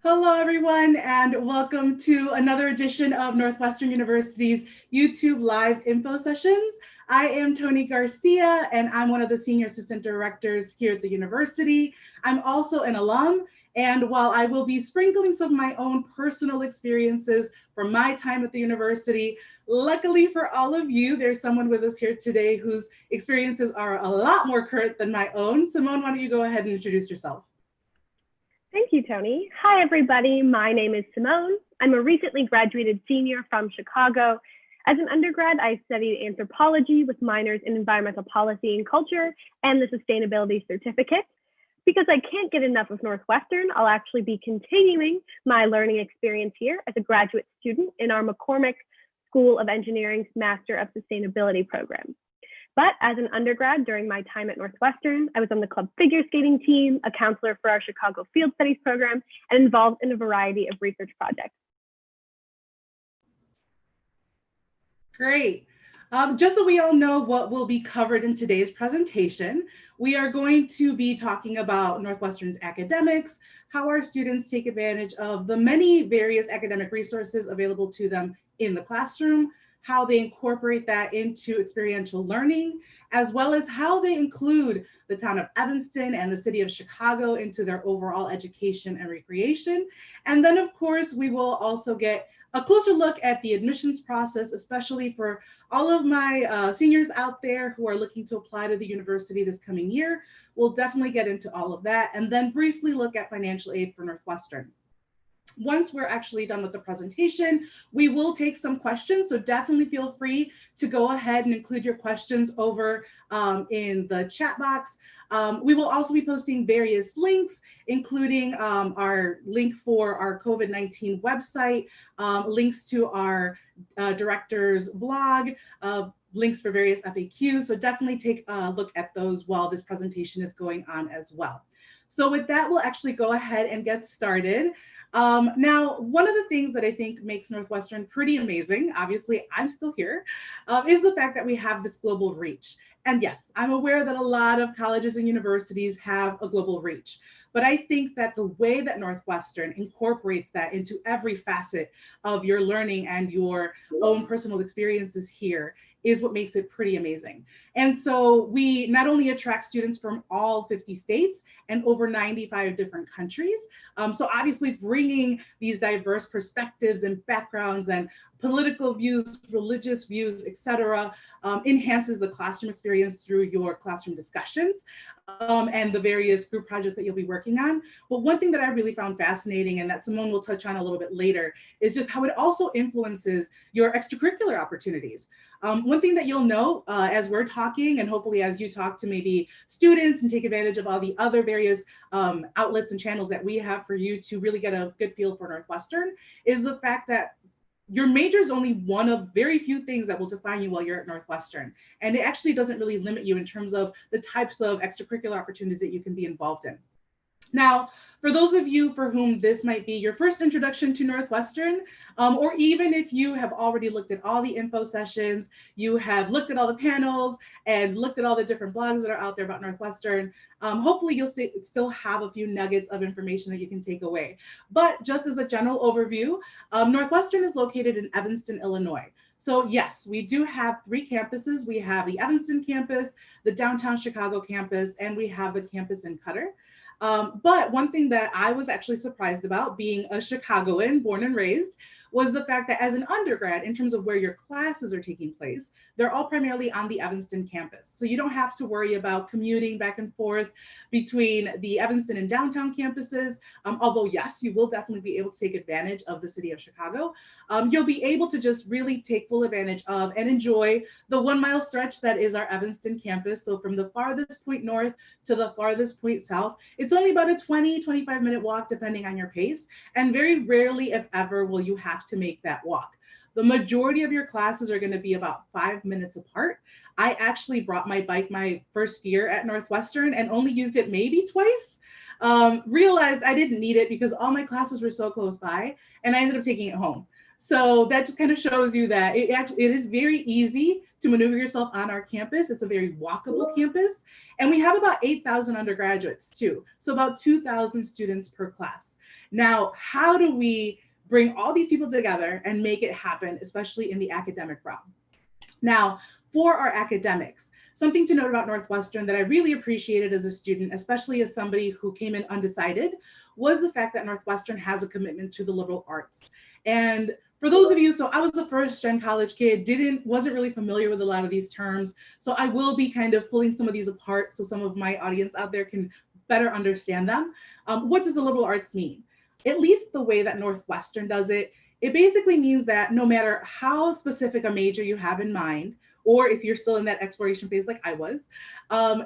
Hello, everyone, and welcome to another edition of Northwestern University's YouTube Live Info Sessions. I am Toni Garcia, and I'm one of the Senior Assistant Directors here at the university. I'm also an alum, and while I will be sprinkling some of my own personal experiences from my time at the university, luckily for all of you, there's someone with us here today whose experiences are a lot more current than my own. Simone, why don't you go ahead and introduce yourself? Thank you, Toni. Hi, everybody. My name is Simone. I'm a recently graduated senior from Chicago. As an undergrad, I studied anthropology with minors in environmental policy and culture and the sustainability certificate. Because I can't get enough of Northwestern, I'll actually be continuing my learning experience here as a graduate student in our McCormick School of Engineering's Master of Sustainability program. But as an undergrad during my time at Northwestern, I was on the club figure skating team, a counselor for our Chicago Field Studies program, and involved in a variety of research projects. Great. Just so we all know what will be covered in today's presentation, we are going to be talking about Northwestern's academics, how our students take advantage of the many various academic resources available to them in the classroom, how they incorporate that into experiential learning, as well as how they include the town of Evanston and the city of Chicago into their overall education and recreation. And then, of course, we will also get a closer look at the admissions process, especially for all of my seniors out there who are looking to apply to the university this coming year. We'll definitely get into all of that and then briefly look at financial aid for Northwestern. Once we're actually done with the presentation, we will take some questions. So definitely feel free to go ahead and include your questions over in the chat box. We will also be posting various links, including our link for our COVID-19 website, links to our director's blog, links for various FAQs. So definitely take a look at those while this presentation is going on as well. So with that, we'll actually go ahead and get started. Now, one of the things that I think makes Northwestern pretty amazing, obviously I'm still here, is the fact that we have this global reach. And yes, I'm aware that a lot of colleges and universities have a global reach, but I think that the way that Northwestern incorporates that into every facet of your learning and your own personal experiences here is what makes it pretty amazing. And so we not only attract students from all 50 states and over 95 different countries. So obviously bringing these diverse perspectives and backgrounds and political views, religious views, etc., enhances the classroom experience through your classroom discussions and the various group projects that you'll be working on. But one thing that I really found fascinating and that Simone will touch on a little bit later is just how it also influences your extracurricular opportunities. One thing that you'll know as we're talking, and hopefully as you talk to maybe students and take advantage of all the other various outlets and channels that we have for you to really get a good feel for Northwestern, is the fact that your major is only one of very few things that will define you while you're at Northwestern. And it actually doesn't really limit you in terms of the types of extracurricular opportunities that you can be involved in. Now, for those of you for whom this might be your first introduction to Northwestern, or even if you have already looked at all the info sessions, you have looked at all the panels and looked at all the different blogs that are out there about Northwestern, hopefully you'll still have a few nuggets of information that you can take away. But just as a general overview, Northwestern is located in Evanston, Illinois. So yes, we do have 3 campuses. We have the Evanston campus, the downtown Chicago campus, and we have the campus in Qatar. But one thing that I was actually surprised about, being a Chicagoan, born and raised, was the fact that as an undergrad, in terms of where your classes are taking place, they're all primarily on the Evanston campus. So you don't have to worry about commuting back and forth between the Evanston and downtown campuses. Although yes, you will definitely be able to take advantage of the city of Chicago. You'll be able to just really take full advantage of and enjoy the 1 mile stretch that is our Evanston campus. So from the farthest point north to the farthest point south, it's only about a 20-25 minute walk depending on your pace. And very rarely, if ever, will you have to make that walk. The majority of your classes are going to be about 5 minutes apart. I actually brought my bike my first year at Northwestern and only used it maybe twice. Realized I didn't need it because all my classes were so close by, and I ended up taking it home. So that just kind of shows you that it is very easy to maneuver yourself on our campus. It's a very walkable campus. And we have about 8,000 undergraduates too. So about 2,000 students per class. Now, how do we bring all these people together and make it happen, especially in the academic realm? Now, for our academics, something to note about Northwestern that I really appreciated as a student, especially as somebody who came in undecided, was the fact that Northwestern has a commitment to the liberal arts. And for those of you, so I was a first gen college kid, wasn't really familiar with a lot of these terms. So I will be kind of pulling some of these apart so some of my audience out there can better understand them. What does the liberal arts mean? At least the way that Northwestern does it, it basically means that no matter how specific a major you have in mind, or if you're still in that exploration phase like I was,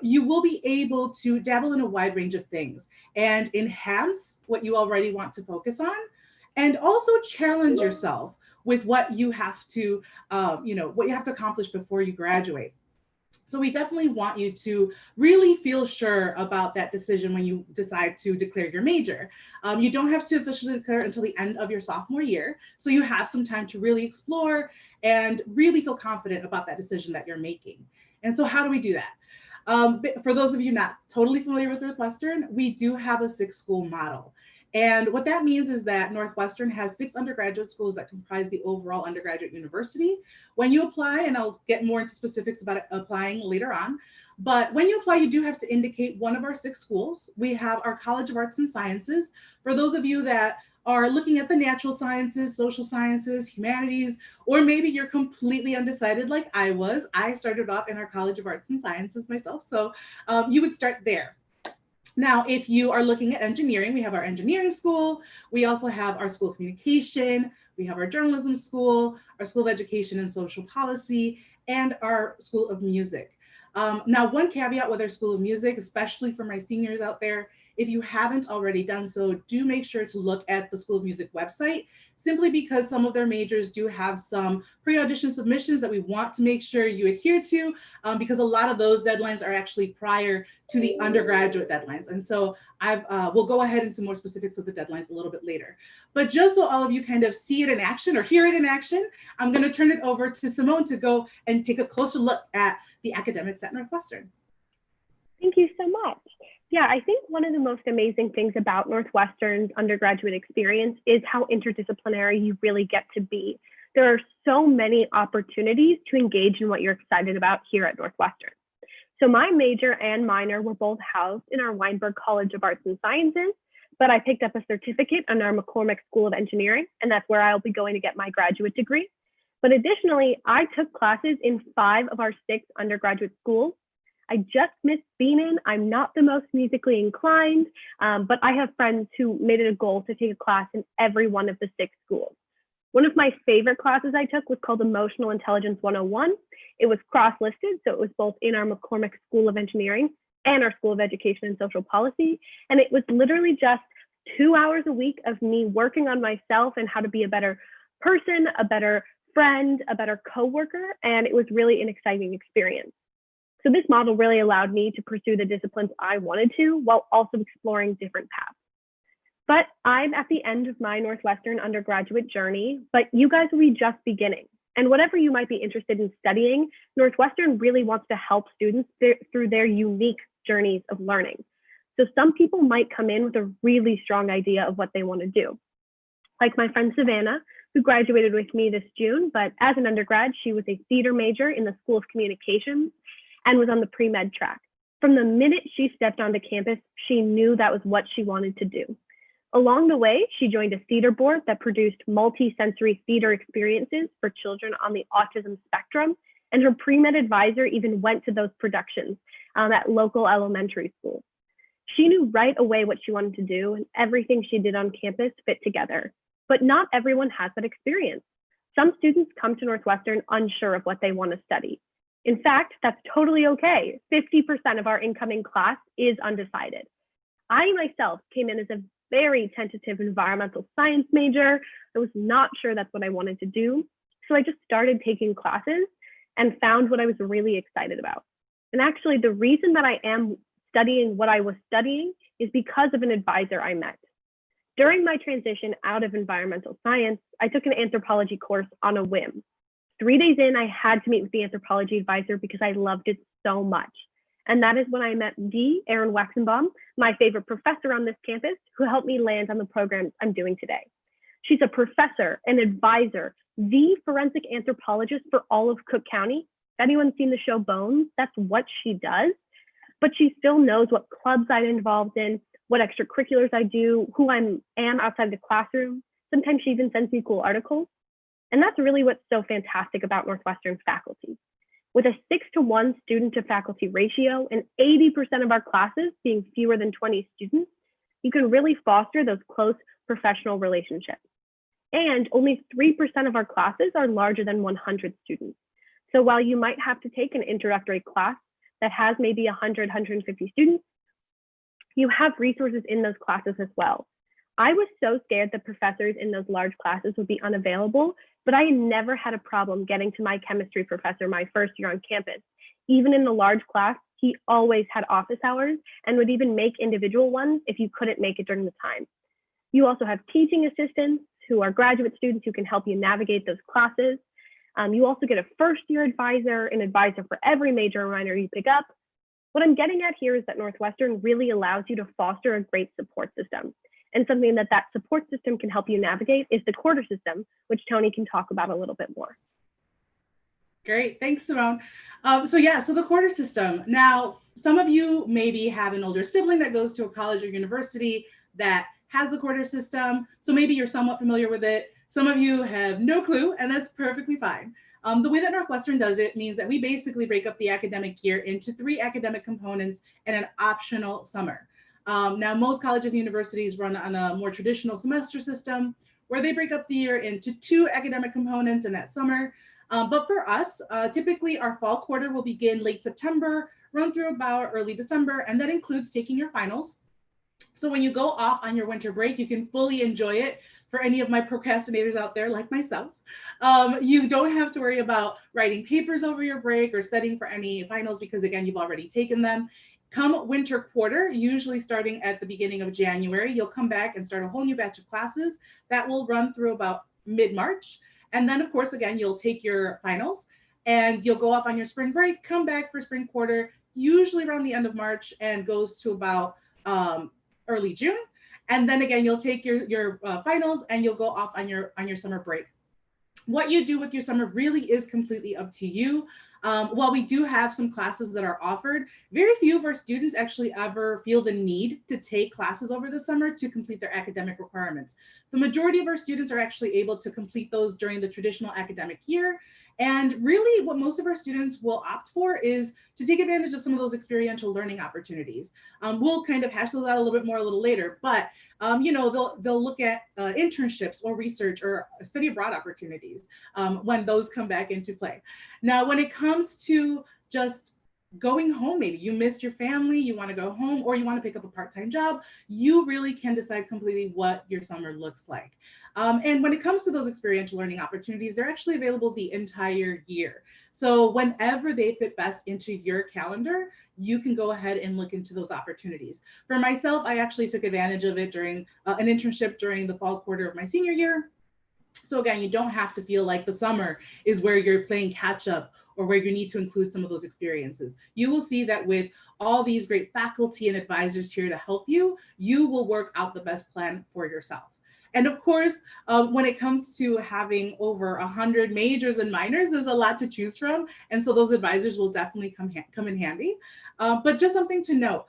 you will be able to dabble in a wide range of things and enhance what you already want to focus on, and also challenge yourself with what you have to, what you have to accomplish before you graduate. So we definitely want you to really feel sure about that decision when you decide to declare your major. You don't have to officially declare until the end of your sophomore year. So you have some time to really explore and really feel confident about that decision that you're making. And so how do we do that? For those of you not totally familiar with Northwestern, we do have a 6-school model. And what that means is that Northwestern has 6 undergraduate schools that comprise the overall undergraduate university. When you apply, and I'll get more into specifics about applying later on, but when you apply, you do have to indicate one of our 6 schools. We have our College of Arts and Sciences. For those of you that are looking at the natural sciences, social sciences, humanities, or maybe you're completely undecided like I was. I started off in our College of Arts and Sciences myself, so you would start there. Now, if you are looking at engineering, we have our engineering school. We also have our School of Communication. We have our journalism school, our School of Education and Social Policy, and our School of Music. Now, one caveat with our School of Music, especially for my seniors out there, if you haven't already done so, do make sure to look at the School of Music website, simply because some of their majors do have some pre-audition submissions that we want to make sure you adhere to, because a lot of those deadlines are actually prior to the undergraduate deadlines. And so we'll go ahead into more specifics of the deadlines a little bit later. But just so all of you kind of see it in action or hear it in action, I'm going to turn it over to Simone to go and take a closer look at the academics at Northwestern. Thank you so much. Yeah, I think one of the most amazing things about Northwestern's undergraduate experience is how interdisciplinary you really get to be. There are so many opportunities to engage in what you're excited about here at Northwestern. So my major and minor were both housed in our Weinberg College of Arts and Sciences, but I picked up a certificate in our McCormick School of Engineering, and that's where I'll be going to get my graduate degree. But additionally, I took classes in 5 of our 6 undergraduate schools. I just missed being in. I'm not the most musically inclined, but I have friends who made it a goal to take a class in every one of the 6 schools. One of my favorite classes I took was called Emotional Intelligence 101. It was cross-listed, so it was both in our McCormick School of Engineering and our School of Education and Social Policy. And it was literally just 2 hours a week of me working on myself and how to be a better person, a better friend, a better coworker, and it was really an exciting experience. So this model really allowed me to pursue the disciplines I wanted to while also exploring different paths. But I'm at the end of my Northwestern undergraduate journey, but you guys will be just beginning. And whatever you might be interested in studying, Northwestern really wants to help students through their unique journeys of learning. So some people might come in with a really strong idea of what they want to do. Like my friend Savannah, who graduated with me this June, but as an undergrad, she was a theater major in the School of Communications and was on the pre-med track. From the minute she stepped onto campus, she knew that was what she wanted to do. Along the way, she joined a theater board that produced multi-sensory theater experiences for children on the autism spectrum, and her pre-med advisor even went to those productions at local elementary schools. She knew right away what she wanted to do, and everything she did on campus fit together. But not everyone has that experience. Some students come to Northwestern unsure of what they want to study. In fact, that's totally okay. 50% of our incoming class is undecided. I myself came in as a very tentative environmental science major. I was not sure that's what I wanted to do. So I just started taking classes and found what I was really excited about. And actually, the reason that I am studying what I was studying is because of an advisor I met. During my transition out of environmental science, I took an anthropology course on a whim. 3 days in, I had to meet with the anthropology advisor because I loved it so much. And that is when I met Erin Waxenbaum, my favorite professor on this campus, who helped me land on the programs I'm doing today. She's a professor, an advisor, the forensic anthropologist for all of Cook County. If anyone's seen the show Bones, that's what she does. But she still knows what clubs I'm involved in, what extracurriculars I do, who I am outside the classroom. Sometimes she even sends me cool articles. And that's really what's so fantastic about Northwestern's faculty. With a 6-to-1 student to faculty ratio and 80% of our classes being fewer than 20 students, you can really foster those close professional relationships. And only 3% of our classes are larger than 100 students. So while you might have to take an introductory class that has maybe 100, 150 students, you have resources in those classes as well. I was so scared that professors in those large classes would be unavailable, but I never had a problem getting to my chemistry professor my first year on campus. Even in the large class, he always had office hours and would even make individual ones if you couldn't make it during the time. You also have teaching assistants who are graduate students who can help you navigate those classes. You also get a first-year advisor, an advisor for every major or minor you pick up. What I'm getting at here is that Northwestern really allows you to foster a great support system. And something that support system can help you navigate is the quarter system, which Toni can talk about a little bit more. Great, thanks, Simone. So the quarter system. Now, some of you maybe have an older sibling that goes to a college or university that has the quarter system. So maybe you're somewhat familiar with it. Some of you have no clue, and that's perfectly fine. The way that Northwestern does it means that we basically break up the academic year into 3 academic components and an optional summer. Now, most colleges and universities run on a more traditional semester system where they break up the year into 2 academic components in that summer. But for us, typically our fall quarter will begin late September, run through about early December, and that includes taking your finals. So when you go off on your winter break, you can fully enjoy it. For any of my procrastinators out there like myself, you don't have to worry about writing papers over your break or studying for any finals because, again, you've already taken them. Come winter quarter, usually starting at the beginning of January, you'll come back and start a whole new batch of classes that will run through about mid-March. And then, of course, again, you'll take your finals and you'll go off on your spring break, come back for spring quarter, usually around the end of March and goes to about early June. And then again, you'll take your finals and you'll go off on your summer break. What you do with your summer really is completely up to you. While we do have some classes that are offered, very few of our students actually ever feel the need to take classes over the summer to complete their academic requirements. The majority of our students are actually able to complete those during the traditional academic year. And really what most of our students will opt for is to take advantage of some of those experiential learning opportunities. We'll kind of hash those out a little bit more a little later, but they'll look at internships or research or study abroad opportunities when those come back into play. Now, when it comes to just going home, maybe you missed your family, you want to go home, or you want to pick up a part-time job, you really can decide completely what your summer looks like. And when it comes to those experiential learning opportunities, they're actually available the entire year. So whenever they fit best into your calendar, you can go ahead and look into those opportunities. For myself, I actually took advantage of it during an internship during the fall quarter of my senior year. So again, you don't have to feel like the summer is where you're playing catch up or where you need to include some of those experiences. You will see that with all these great faculty and advisors here to help you, you will work out the best plan for yourself. And of course, when it comes to having over 100 majors and minors, there's a lot to choose from. And so those advisors will definitely come in handy. But just something to note,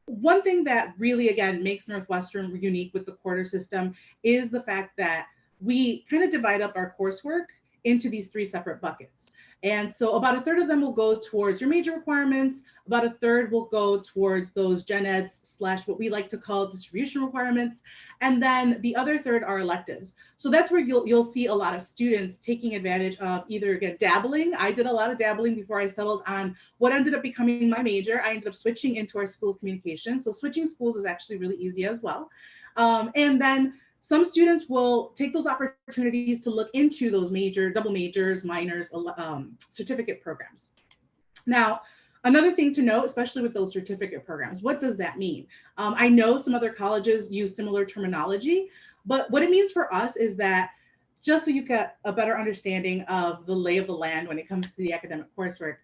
one thing that really, again, makes Northwestern unique with the quarter system is the fact that we kind of divide up our coursework into these 3 separate buckets. And so about a third of them will go towards your major requirements, about a third will go towards those gen eds / what we like to call distribution requirements, and then the other third are electives. So that's where you'll see a lot of students taking advantage of either, again, dabbling. I did a lot of dabbling before I settled on what ended up becoming my major. I ended up switching into our School of Communication. So switching schools is actually really easy as well. And then some students will take those opportunities to look into those double majors, minors, certificate programs. Now, another thing to note, especially with those certificate programs, what does that mean? I know some other colleges use similar terminology, but what it means for us is that just so you get a better understanding of the lay of the land when it comes to the academic coursework.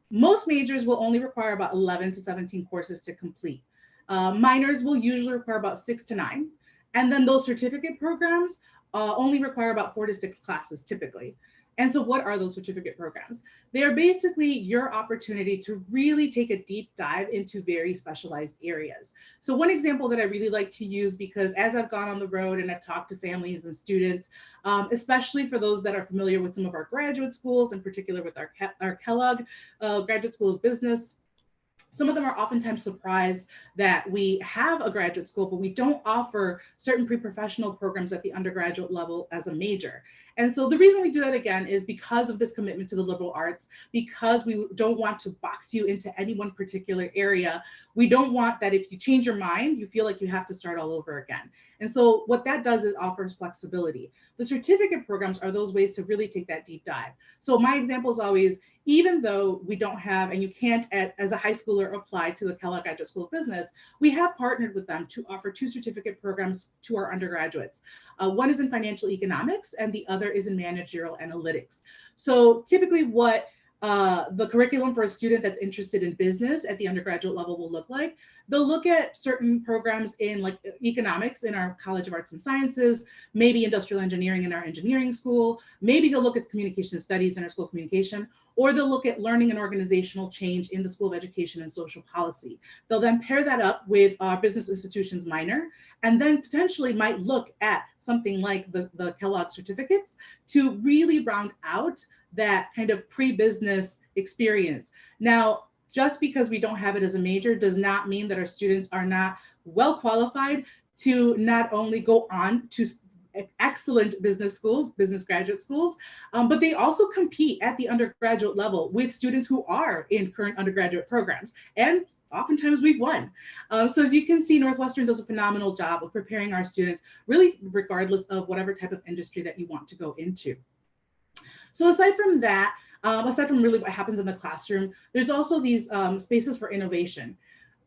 Most majors will only require about 11 to 17 courses to complete. Minors will usually require about 6 to 9. And then those certificate programs only require about 4 to 6 classes typically. And so, what are those certificate programs? They are basically your opportunity to really take a deep dive into very specialized areas. So, one example that I really like to use, because as I've gone on the road and I've talked to families and students, especially for those that are familiar with some of our graduate schools, in particular with our Kellogg Graduate School of Business, some of them are oftentimes surprised that we have a graduate school, but we don't offer certain pre-professional programs at the undergraduate level as a major. And so the reason we do that, again, is because of this commitment to the liberal arts, because we don't want to box you into any one particular area. We don't want that if you change your mind, you feel like you have to start all over again. And so what that does is offers flexibility. The certificate programs are those ways to really take that deep dive. So my example is always, even though we don't have, and you can't as a high schooler apply to the Kellogg Graduate School of Business, we have partnered with them to offer 2 certificate programs to our undergraduates. One is in financial economics and the other is in managerial analytics. So typically what the curriculum for a student that's interested in business at the undergraduate level will look like. They'll look at certain programs in like economics in our College of Arts and Sciences, maybe industrial engineering in our engineering school, maybe they'll look at communication studies in our School of Communication, or they'll look at learning and organizational change in the School of Education and Social Policy. They'll then pair that up with our business institutions minor, and then potentially might look at something like the Kellogg certificates to really round out that kind of pre-business experience. Now, just because we don't have it as a major does not mean that our students are not well qualified to not only go on to excellent business schools, business graduate schools, but they also compete at the undergraduate level with students who are in current undergraduate programs. And oftentimes we've won. So as you can see, Northwestern does a phenomenal job of preparing our students, really regardless of whatever type of industry that you want to go into. So aside from that, aside from really what happens in the classroom, there's also these spaces for innovation.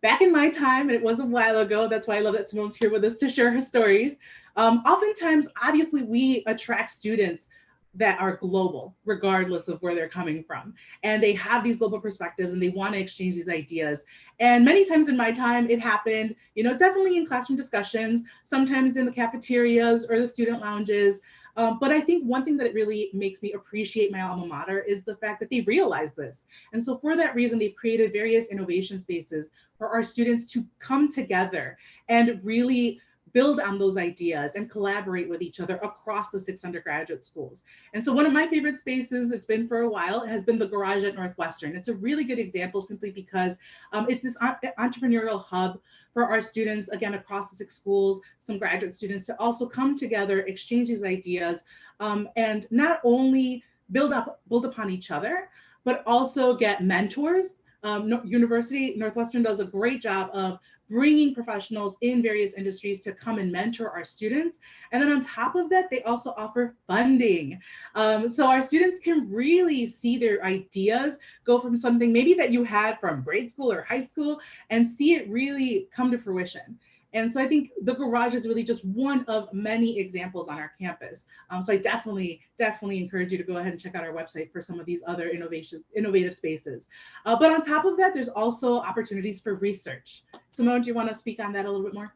Back in my time, and it was a while ago, that's why I love that Simone's here with us to share her stories. Oftentimes, obviously, we attract students that are global, regardless of where they're coming from. And they have these global perspectives and they want to exchange these ideas. And many times in my time, it happened, definitely in classroom discussions, sometimes in the cafeterias or the student lounges. But I think one thing that really makes me appreciate my alma mater is the fact that they realize this. And so for that reason, they've created various innovation spaces for our students to come together and really build on those ideas and collaborate with each other across the 6 undergraduate schools. And so one of my favorite spaces, it's been for a while, has been the garage at Northwestern. It's a really good example simply because it's this entrepreneurial hub for our students, again, across the 6 schools, some graduate students to also come together, exchange these ideas, and not only build upon each other, but also get mentors. Northwestern does a great job of bringing professionals in various industries to come and mentor our students. And then on top of that, they also offer funding. So our students can really see their ideas go from something maybe that you had from grade school or high school and see it really come to fruition. And so I think the garage is really just one of many examples on our campus. So I definitely encourage you to go ahead and check out our website for some of these other innovative spaces. But on top of that, there's also opportunities for research. Simone, do you want to speak on that a little bit more?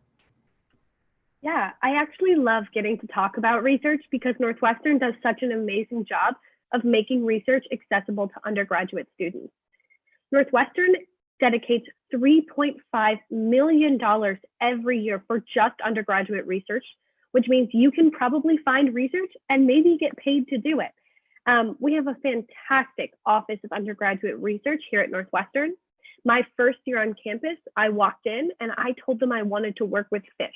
Yeah, I actually love getting to talk about research because Northwestern does such an amazing job of making research accessible to undergraduate students. Northwestern dedicates $3.5 million every year for just undergraduate research, which means you can probably find research and maybe get paid to do it. We have a fantastic Office of Undergraduate Research here at Northwestern. My first year on campus, I walked in and I told them I wanted to work with fish.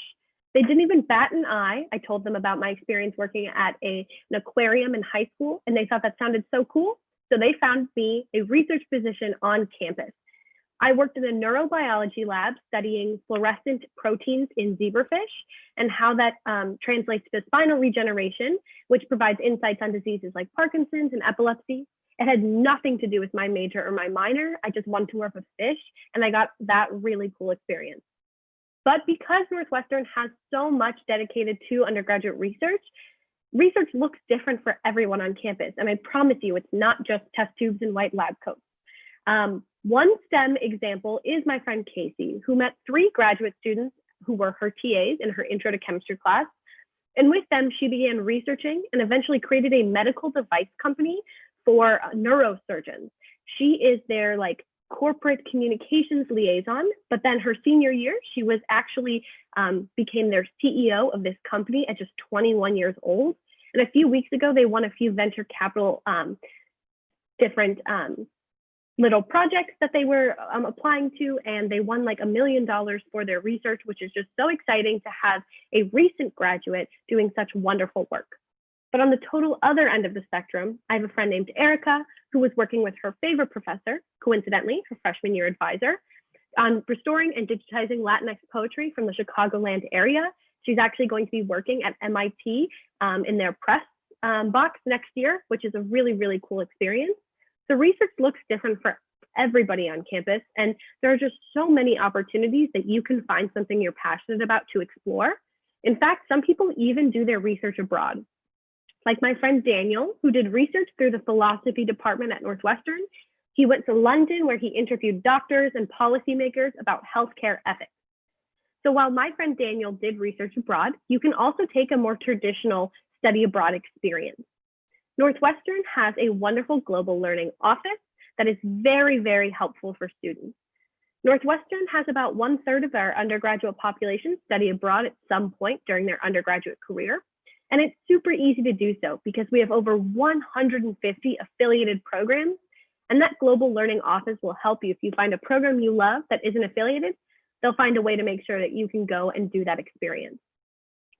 They didn't even bat an eye. I told them about my experience working at an aquarium in high school, and they thought that sounded so cool. So they found me a research position on campus. I worked in a neurobiology lab studying fluorescent proteins in zebrafish and how that translates to spinal regeneration, which provides insights on diseases like Parkinson's and epilepsy. It had nothing to do with my major or my minor. I just wanted to work with fish, and I got that really cool experience. But because Northwestern has so much dedicated to undergraduate research, research looks different for everyone on campus. And I promise you, it's not just test tubes and white lab coats. One STEM example is my friend Casey, who met 3 graduate students who were her TAs in her intro to chemistry class. And with them, she began researching and eventually created a medical device company for neurosurgeons. She is their like corporate communications liaison, but then her senior year, she was actually became their CEO of this company at just 21 years old. And a few weeks ago, they won a few venture capital different little projects that they were applying to, and they won like $1 million for their research, which is just so exciting to have a recent graduate doing such wonderful work. But on the total other end of the spectrum, I have a friend named Erica, who was working with her favorite professor, coincidentally, her freshman year advisor, on restoring and digitizing Latinx poetry from the Chicagoland area. She's actually going to be working at MIT in their press box next year, which is a really, really cool experience. The research looks different for everybody on campus, and there are just so many opportunities that you can find something you're passionate about to explore. In fact, some people even do their research abroad. Like my friend Daniel, who did research through the philosophy department at Northwestern. He went to London, where he interviewed doctors and policymakers about healthcare ethics. So while my friend Daniel did research abroad, you can also take a more traditional study abroad experience. Northwestern has a wonderful global learning office that is very, very helpful for students. Northwestern has about 1/3 of our undergraduate population study abroad at some point during their undergraduate career. And it's super easy to do so because we have over 150 affiliated programs. And that global learning office will help you. If you find a program you love that isn't affiliated, they'll find a way to make sure that you can go and do that experience.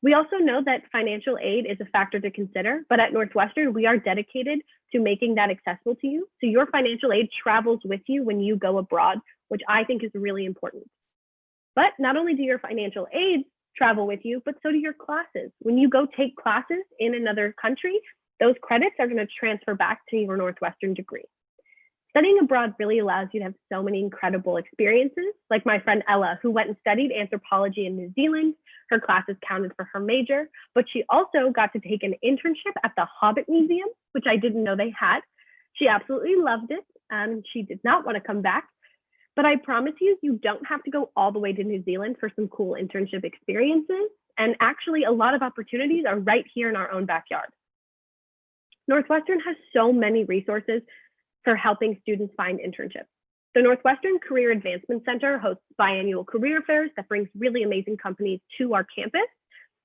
We also know that financial aid is a factor to consider, but at Northwestern, we are dedicated to making that accessible to you. So your financial aid travels with you when you go abroad, which I think is really important. But not only do your financial aids travel with you, but so do your classes. When you go take classes in another country, those credits are going to transfer back to your Northwestern degree. Studying abroad really allows you to have so many incredible experiences, like my friend Ella, who went and studied anthropology in New Zealand. Her classes counted for her major, but she also got to take an internship at the Hobbit Museum, which I didn't know they had. She absolutely loved it, and she did not want to come back. But I promise you, you don't have to go all the way to New Zealand for some cool internship experiences. And actually, a lot of opportunities are right here in our own backyard. Northwestern has so many resources for helping students find internships. The Northwestern Career Advancement Center hosts biannual career fairs that brings really amazing companies to our campus.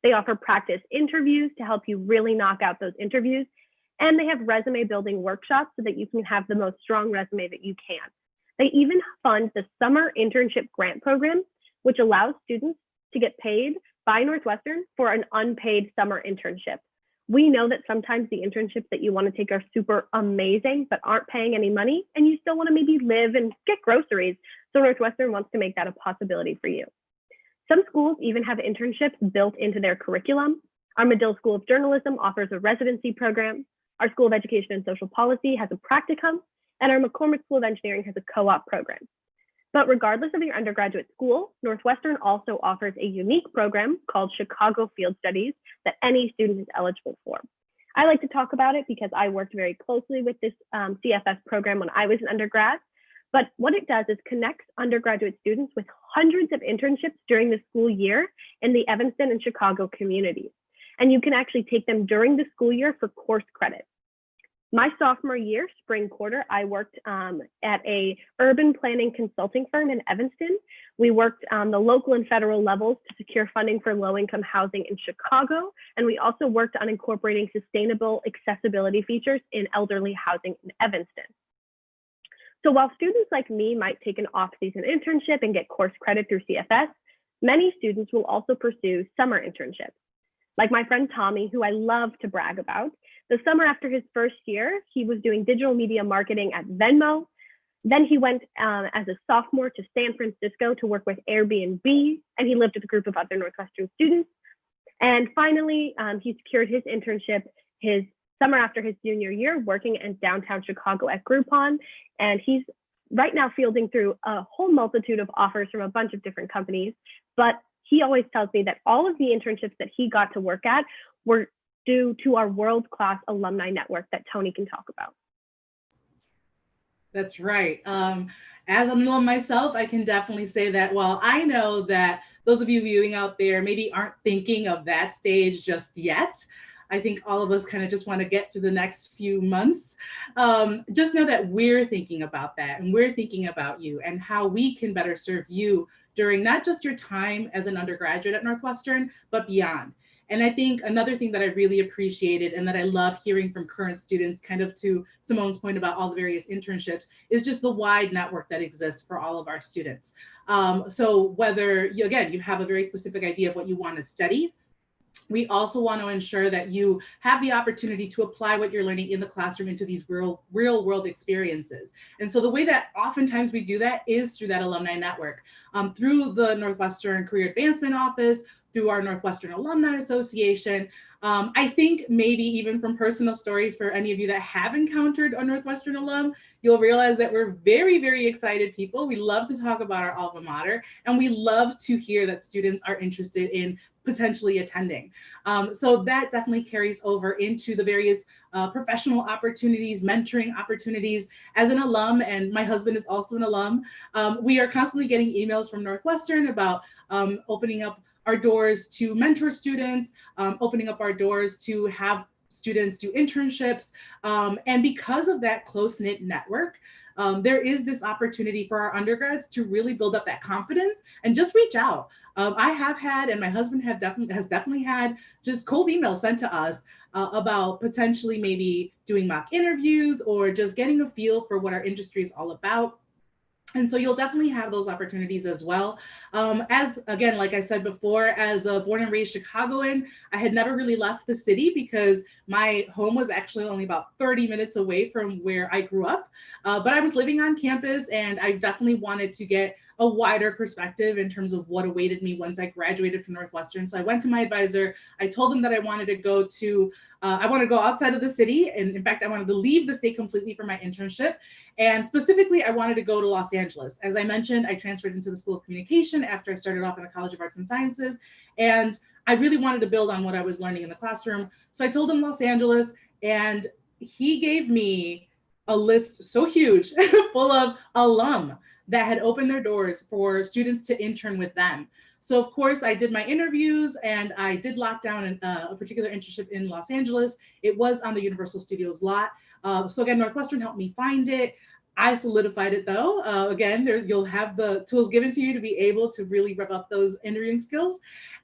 They offer practice interviews to help you really knock out those interviews. And they have resume building workshops so that you can have the most strong resume that you can. They even fund the Summer Internship Grant Program, which allows students to get paid by Northwestern for an unpaid summer internship. We know that sometimes the internships that you want to take are super amazing, but aren't paying any money, and you still want to maybe live and get groceries. So Northwestern wants to make that a possibility for you. Some schools even have internships built into their curriculum. Our Medill School of Journalism offers a residency program. Our School of Education and Social Policy has a practicum, and our McCormick School of Engineering has a co-op program. But regardless of your undergraduate school, Northwestern also offers a unique program called Chicago Field Studies that any student is eligible for. I like to talk about it because I worked very closely with this CFS program when I was an undergrad. But what it does is connects undergraduate students with hundreds of internships during the school year in the Evanston and Chicago communities. And you can actually take them during the school year for course credit. My sophomore year, spring quarter, I worked at a urban planning consulting firm in Evanston. We worked on the local and federal levels to secure funding for low-income housing in Chicago. And we also worked on incorporating sustainable accessibility features in elderly housing in Evanston. So while students like me might take an off-season internship and get course credit through CFS, many students will also pursue summer internships. Like my friend Tommy, who I love to brag about, the summer after his first year, he was doing digital media marketing at Venmo. Then he went as a sophomore to San Francisco to work with Airbnb, and he lived with a group of other Northwestern students. And finally, he secured his internship his summer after his junior year, working in downtown Chicago at Groupon. And he's right now fielding through a whole multitude of offers from a bunch of different companies. But he always tells me that all of the internships that he got to work at were due to our world-class alumni network that Toni can talk about. That's right. As an alum myself, I can definitely say that while I know that those of you viewing out there maybe aren't thinking of that stage just yet, I think all of us kind of just want to get through the next few months. Just know that we're thinking about that, and we're thinking about you and how we can better serve you during not just your time as an undergraduate at Northwestern, but beyond. And I think another thing that I really appreciated and that I love hearing from current students, kind of to Simone's point about all the various internships, is just the wide network that exists for all of our students. So whether you, again, you have a very specific idea of what you want to study, we also want to ensure that you have the opportunity to apply what you're learning in the classroom into these real world experiences. And so the way that oftentimes we do that is through that alumni network, through the Northwestern Career Advancement Office, through our Northwestern Alumni Association. I think maybe even from personal stories for any of you that have encountered a Northwestern alum, you'll realize that we're very, very excited people. We love to talk about our alma mater, and we love to hear that students are interested in potentially attending. So that definitely carries over into the various professional opportunities, mentoring opportunities. As an alum, and my husband is also an alum, we are constantly getting emails from Northwestern about opening up our doors to mentor students, opening up our doors to have students do internships. And because of that close-knit network, there is this opportunity for our undergrads to really build up that confidence and just reach out. I have had, and my husband has definitely had, just cold emails sent to us about potentially maybe doing mock interviews or just getting a feel for what our industry is all about. And so you'll definitely have those opportunities as well. As again, like I said before, as a born and raised Chicagoan, I had never really left the city because my home was actually only about 30 minutes away from where I grew up. But I was living on campus, and I definitely wanted to get a wider perspective in terms of what awaited me once I graduated from Northwestern. So I went to my advisor. I told him that I wanted to go to, I wanted to go outside of the city. And in fact, I wanted to leave the state completely for my internship. And specifically, I wanted to go to Los Angeles. As I mentioned, I transferred into the School of Communication after I started off in the College of Arts and Sciences. And I really wanted to build on what I was learning in the classroom. So I told him Los Angeles, and he gave me a list so huge full of alum that had opened their doors for students to intern with them. So of course I did my interviews, and I did lock down a particular internship in Los Angeles. It was on the Universal Studios lot. So again, Northwestern helped me find it. I solidified it though. Again, you'll have the tools given to you to be able to really rev up those interviewing skills.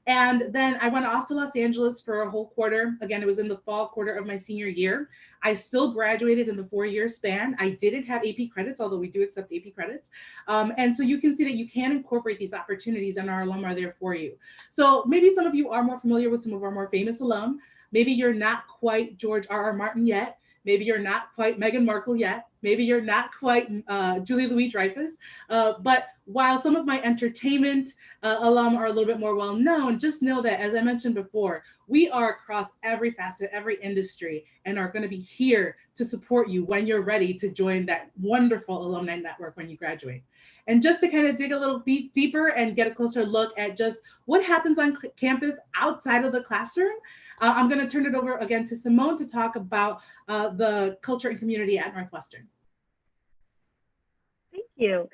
And then I went off to Los Angeles for a whole quarter. Again, it was in the fall quarter of my senior year. I still graduated in the 4-year span. I didn't have AP credits, although we do accept AP credits. And so you can see that you can incorporate these opportunities, and our alum are there for you. So maybe some of you are more familiar with some of our more famous alum. Maybe you're not quite George R.R. Martin yet. Maybe you're not quite Meghan Markle yet. Maybe you're not quite Julie Louis-Dreyfus. But while some of my entertainment alum are a little bit more well known, just know that, as I mentioned before, we are across every facet, every industry, and are going to be here to support you when you're ready to join that wonderful alumni network when you graduate. And just to kind of dig a little bit deeper and get a closer look at just what happens on campus outside of the classroom, I'm going to turn it over again to Simone to talk about the culture and community at Northwestern. Thank you.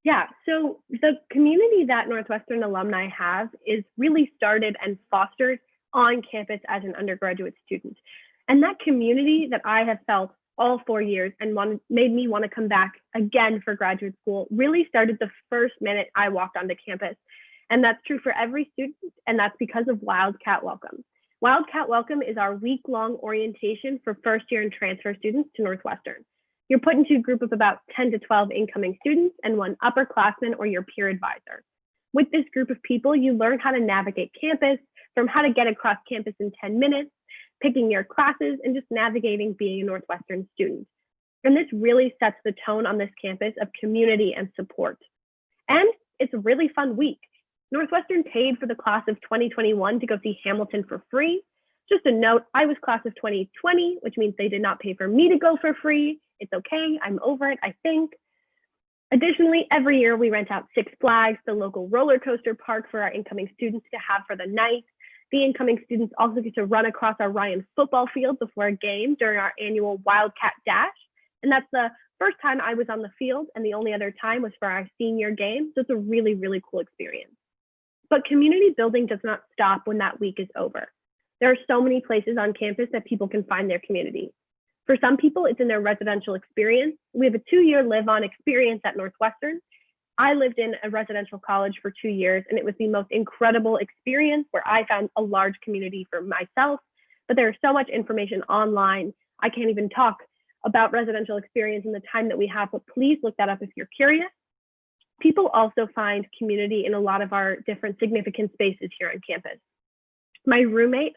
Yeah, so the community that Northwestern alumni have is really started and fostered on campus as an undergraduate student. And that community that I have felt all 4 years and made me want to come back again for graduate school really started the first minute I walked onto campus. And that's true for every student, and that's because of Wildcat Welcome. Wildcat Welcome is our week-long orientation for first-year and transfer students to Northwestern. You're put into a group of about 10 to 12 incoming students and one upperclassman or your peer advisor. With this group of people, you learn how to navigate campus, from how to get across campus in 10 minutes, picking your classes, and just navigating being a Northwestern student. And this really sets the tone on this campus of community and support. And it's a really fun week. Northwestern paid for the class of 2021 to go see Hamilton for free. Just a note, I was class of 2020, which means they did not pay for me to go for free. It's okay, I'm over it, I think. Additionally, every year we rent out Six Flags, the local roller coaster park, for our incoming students to have for the night. The incoming students also get to run across our Ryan football field before a game during our annual Wildcat Dash. And that's the first time I was on the field, and the only other time was for our senior game. So it's a really, really cool experience. But community building does not stop when that week is over. There are so many places on campus that people can find their community. For some people, it's in their residential experience. We have a 2-year live-on experience at Northwestern. I lived in a residential college for 2 years, and it was the most incredible experience where I found a large community for myself. But there is so much information online. I can't even talk about residential experience in the time that we have, but please look that up if you're curious. People also find community in a lot of our different significant spaces here on campus. My roommate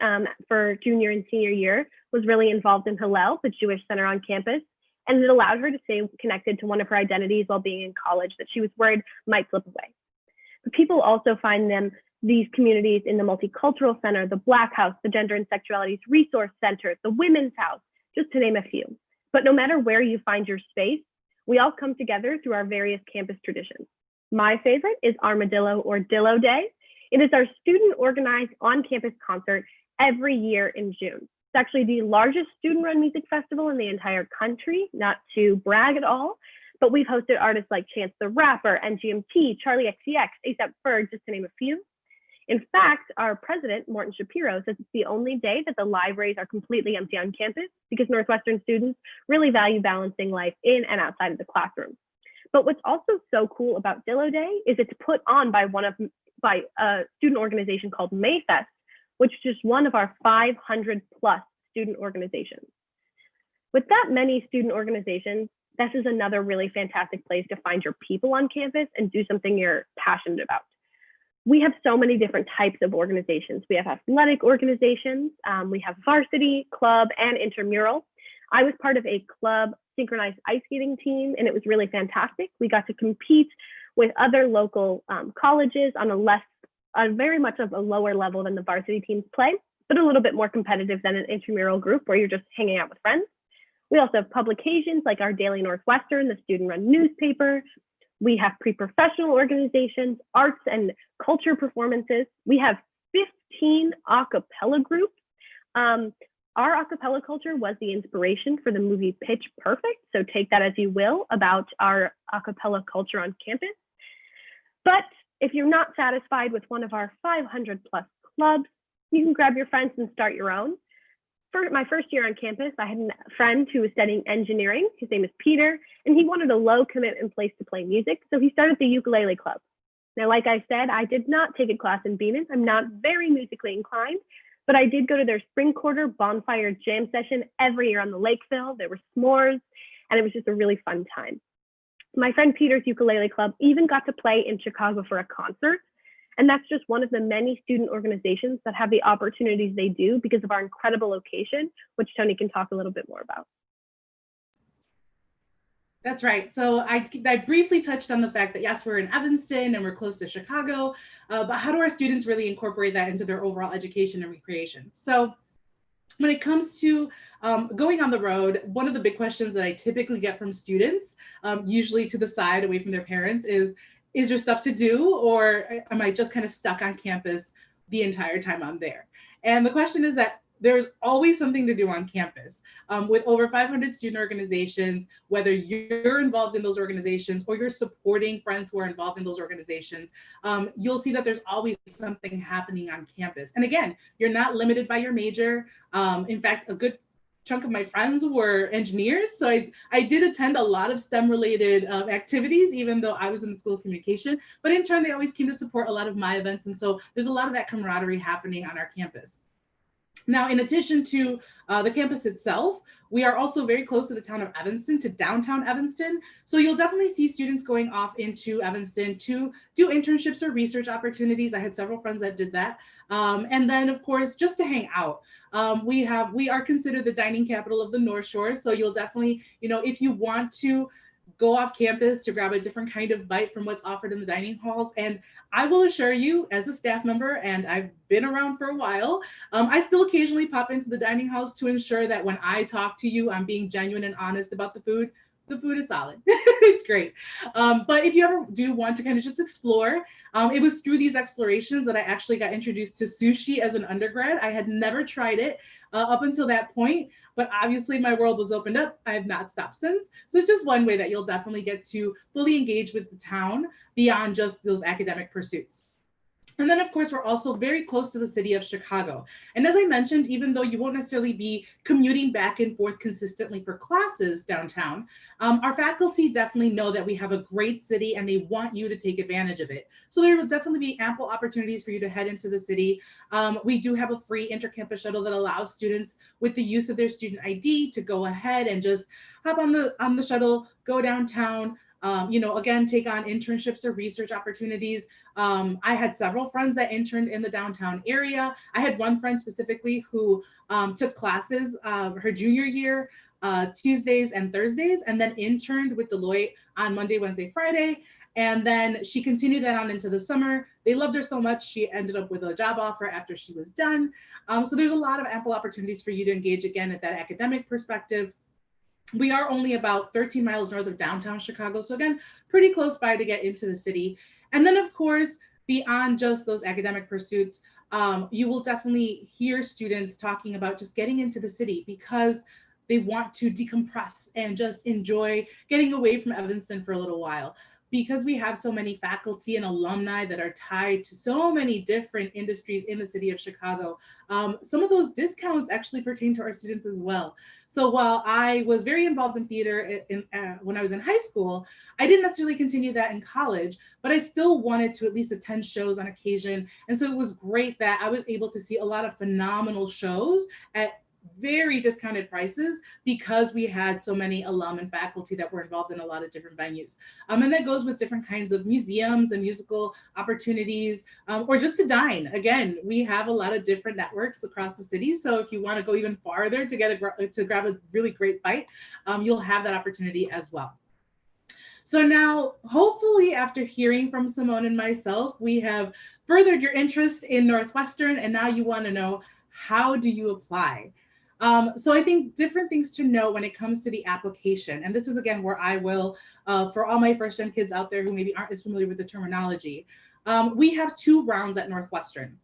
for junior and senior year was really involved in Hillel, the Jewish center on campus, and it allowed her to stay connected to one of her identities while being in college that she was worried might slip away. But people also find these communities in the Multicultural Center, the Black House, the Gender and Sexualities Resource Center, the Women's House, just to name a few. But no matter where you find your space, we all come together through our various campus traditions. My favorite is Armadillo or Dillo Day. It is our student-organized on-campus concert every year in June. It's actually the largest student-run music festival in the entire country, not to brag at all, but we've hosted artists like Chance the Rapper, NGMT, Charlie XCX, A$AP Ferg, just to name a few. In fact, our president, Morton Shapiro, says it's the only day that the libraries are completely empty on campus because Northwestern students really value balancing life in and outside of the classroom. But what's also so cool about Dillo Day is it's put on by a student organization called Mayfest, which is just one of our 500 plus student organizations. With that many student organizations, this is another really fantastic place to find your people on campus and do something you're passionate about. We have so many different types of organizations. We have athletic organizations, we have varsity, club, and intramural. I was part of a club synchronized ice skating team, and it was really fantastic. We got to compete with other local colleges on a very much of a lower level than the varsity teams play, but a little bit more competitive than an intramural group where you're just hanging out with friends. We also have publications like our Daily Northwestern, the student-run newspaper. We have pre-professional organizations, arts and culture performances. We have 15 a cappella groups. Our a cappella culture was the inspiration for the movie Pitch Perfect, so take that as you will about our a cappella culture on campus. But if you're not satisfied with one of our 500 plus clubs, you can grab your friends and start your own. For my first year on campus, I had a friend who was studying engineering. His name is Peter, and he wanted a low commitment place to play music, so he started the ukulele club. Now, like I said, I did not take a class in Venus. I'm not very musically inclined, but I did go to their spring quarter bonfire jam session every year on the Lakeville. There were s'mores, and it was just a really fun time. My friend Peter's ukulele club even got to play in Chicago for a concert. And that's just one of the many student organizations that have the opportunities they do because of our incredible location, which Toni can talk a little bit more about. That's right. So I briefly touched on the fact that, yes, we're in Evanston and we're close to Chicago, but how do our students really incorporate that into their overall education and recreation? So when it comes to going on the road, one of the big questions that I typically get from students, usually to the side away from their parents, is there stuff to do, or am I just kind of stuck on campus the entire time I'm there? And the question is that there's always something to do on campus. With over 500 student organizations, whether you're involved in those organizations or you're supporting friends who are involved in those organizations, you'll see that there's always something happening on campus. And again, you're not limited by your major. In fact, a good chunk of my friends were engineers. So I did attend a lot of STEM related activities, even though I was in the School of Communication, but in turn, they always came to support a lot of my events. And so there's a lot of that camaraderie happening on our campus. Now, in addition to the campus itself, we are also very close to the town of Evanston, to downtown Evanston. So you'll definitely see students going off into Evanston to do internships or research opportunities. I had several friends that did that. And then, of course, just to hang out. We are considered the dining capital of the North Shore. So you'll definitely, if you want to go off campus to grab a different kind of bite from what's offered in the dining halls. And I will assure you, as a staff member, and I've been around for a while, I still occasionally pop into the dining halls to ensure that when I talk to you, I'm being genuine and honest about the food. The food is solid. It's great. But if you ever do want to kind of just explore, it was through these explorations that I actually got introduced to sushi as an undergrad. I had never tried it up until that point, but obviously my world was opened up. I have not stopped since. So it's just one way that you'll definitely get to fully engage with the town beyond just those academic pursuits. And then, of course, we're also very close to the city of Chicago. And as I mentioned, even though you won't necessarily be commuting back and forth consistently for classes downtown, our faculty definitely know that we have a great city and they want you to take advantage of it. So there will definitely be ample opportunities for you to head into the city. We do have a free intercampus shuttle that allows students with the use of their student ID to go ahead and just hop on the shuttle, go downtown, again, take on internships or research opportunities. I had several friends that interned in the downtown area. I had one friend specifically who took classes her junior year, Tuesdays and Thursdays, and then interned with Deloitte on Monday, Wednesday, Friday. And then she continued that on into the summer. They loved her so much, she ended up with a job offer after she was done. So there's a lot of ample opportunities for you to engage again at that academic perspective. We are only about 13 miles north of downtown Chicago. So again, pretty close by to get into the city. And then of course, beyond just those academic pursuits, you will definitely hear students talking about just getting into the city because they want to decompress and just enjoy getting away from Evanston for a little while. Because we have so many faculty and alumni that are tied to so many different industries in the city of Chicago, some of those discounts actually pertain to our students as well. So while I was very involved in theater when I was in high school, I didn't necessarily continue that in college, but I still wanted to at least attend shows on occasion. And so it was great that I was able to see a lot of phenomenal shows at very discounted prices because we had so many alum and faculty that were involved in a lot of different venues. And that goes with different kinds of museums and musical opportunities, or just to dine. Again, we have a lot of different networks across the city. So if you want to go even farther to grab a really great bite, you'll have that opportunity as well. So now, hopefully after hearing from Simone and myself, we have furthered your interest in Northwestern, and now you want to know, how do you apply? So I think different things to know when it comes to the application. And this is, again, where I will, for all my first-gen kids out there who maybe aren't as familiar with the terminology, we have 2 rounds at Northwestern.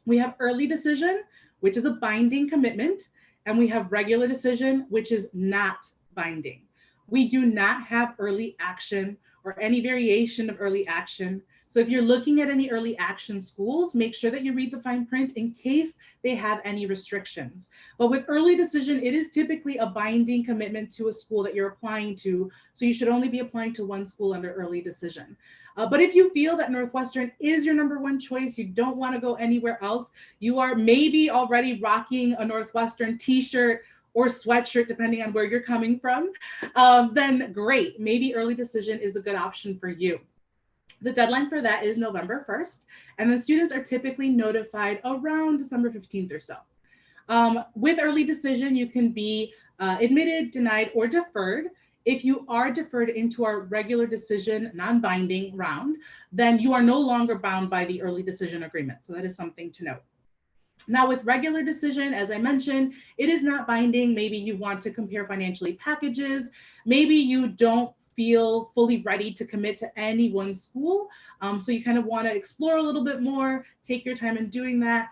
We have early decision, which is a binding commitment, and we have regular decision, which is not binding. We do not have early action or any variation of early action. So if you're looking at any early action schools, make sure that you read the fine print in case they have any restrictions. But with early decision, it is typically a binding commitment to a school that you're applying to. So you should only be applying to one school under early decision. But if you feel that Northwestern is your number one choice, you don't want to go anywhere else, you are maybe already rocking a Northwestern t-shirt or sweatshirt, depending on where you're coming from, then great. Maybe early decision is a good option for you. The deadline for that is November 1st, and then students are typically notified around December 15th or so. With early decision, you can be admitted, denied, or deferred. If you are deferred into our regular decision, non-binding round, then you are no longer bound by the early decision agreement. So that is something to note. Now with regular decision, as I mentioned, it is not binding. Maybe you want to compare financially packages. Maybe you don't feel fully ready to commit to any one school. So you kind of want to explore a little bit more, take your time in doing that.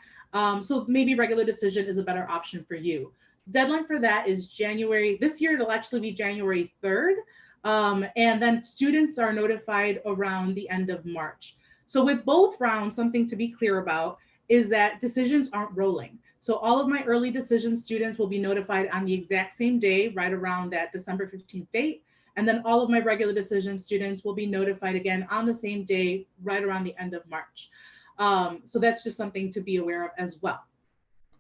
So maybe regular decision is a better option for you. Deadline for that is January. This year, it'll actually be January 3rd. And then students are notified around the end of March. So with both rounds, something to be clear about is that decisions aren't rolling. So all of my early decision students will be notified on the exact same day, right around that December 15th date. And then all of my regular decision students will be notified again on the same day, right around the end of March. So that's just something to be aware of as well.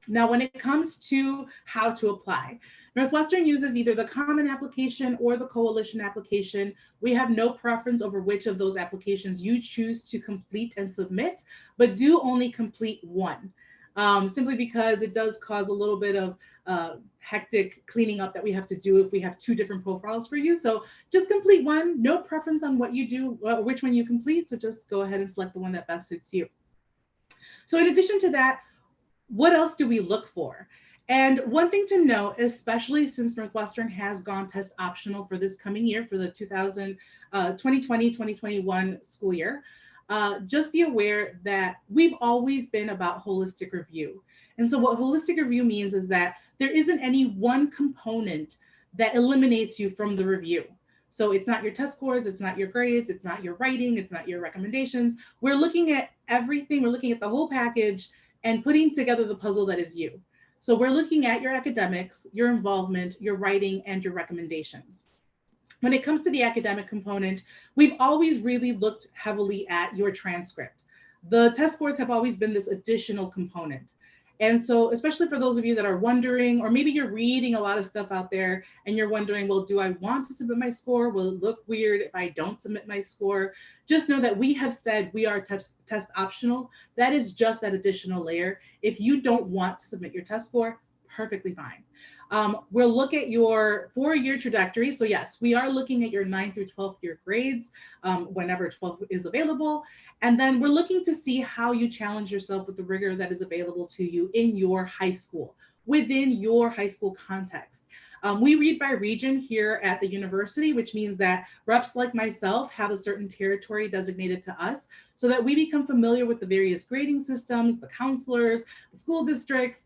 Now, when it comes to how to apply, Northwestern uses either the common application or the coalition application. We have no preference over which of those applications you choose to complete and submit, but do only complete one, simply because it does cause a little bit of hectic cleaning up that we have to do if we have 2 different profiles for you. So just complete one, no preference on what you do, which one you complete. So just go ahead and select the one that best suits you. So in addition to that, what else do we look for? And one thing to note, especially since Northwestern has gone test optional for this coming year, for the 2020-2021 school year, just be aware that we've always been about holistic review. And so what holistic review means is that there isn't any one component that eliminates you from the review. So it's not your test scores, it's not your grades, it's not your writing, it's not your recommendations. We're looking at everything, we're looking at the whole package and putting together the puzzle that is you. So we're looking at your academics, your involvement, your writing, and your recommendations. When it comes to the academic component, we've always really looked heavily at your transcript. The test scores have always been this additional component. And so, especially for those of you that are wondering, or maybe you're reading a lot of stuff out there and you're wondering, well, do I want to submit my score? Will it look weird if I don't submit my score? Just know that we have said we are test optional. That is just that additional layer. If you don't want to submit your test score, perfectly fine. We'll look at your 4-year trajectory. So yes, we are looking at your 9th through 12th year grades whenever 12 is available. And then we're looking to see how you challenge yourself with the rigor that is available to you in your high school, within your high school context. We read by region here at the university, which means that reps like myself have a certain territory designated to us so that we become familiar with the various grading systems, the counselors, the school districts,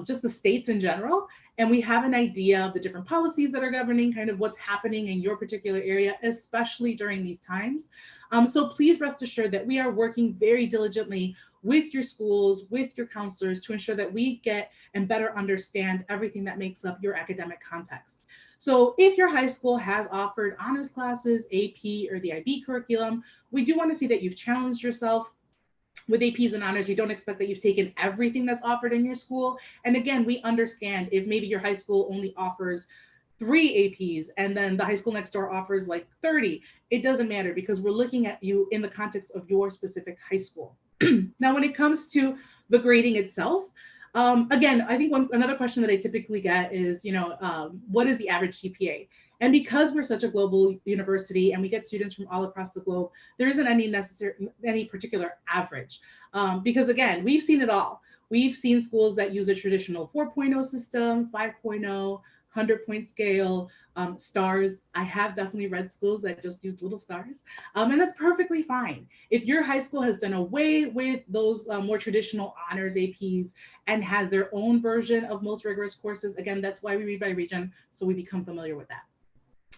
just the states in general. And we have an idea of the different policies that are governing kind of what's happening in your particular area, especially during these times. So please rest assured that we are working very diligently with your schools, with your counselors to ensure that we get and better understand everything that makes up your academic context. So if your high school has offered honors classes, AP, or the IB curriculum, we do want to see that you've challenged yourself. With APs and honors, we don't expect that you've taken everything that's offered in your school. And again, we understand if maybe your high school only offers 3 APs and then the high school next door offers like 30. It doesn't matter because we're looking at you in the context of your specific high school. Now, when it comes to the grading itself, again, I think another question that I typically get is, what is the average GPA? And because we're such a global university and we get students from all across the globe, there isn't any particular average. Because again, we've seen it all. We've seen schools that use a traditional 4.0 system, 5.0, 100-point scale, stars. I have definitely read schools that just use little stars, and that's perfectly fine. If your high school has done away with those more traditional honors APs and has their own version of most rigorous courses, again, that's why we read by region, so we become familiar with that.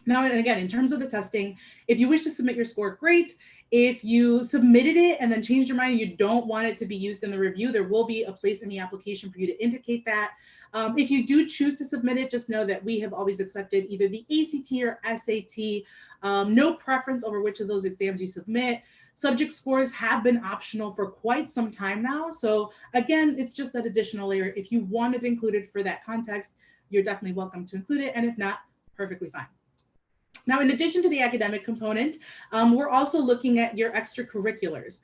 Now, and again, in terms of the testing, if you wish to submit your score, great. If you submitted it and then changed your mind and you don't want it to be used in the review, there will be a place in the application for you to indicate that. If you do choose to submit it, just know that we have always accepted either the ACT or SAT, no preference over which of those exams you submit. Subject scores have been optional for quite some time now. So again, it's just that additional layer. If you want it included for that context, you're definitely welcome to include it. And if not, perfectly fine. Now, in addition to the academic component, we're also looking at your extracurriculars.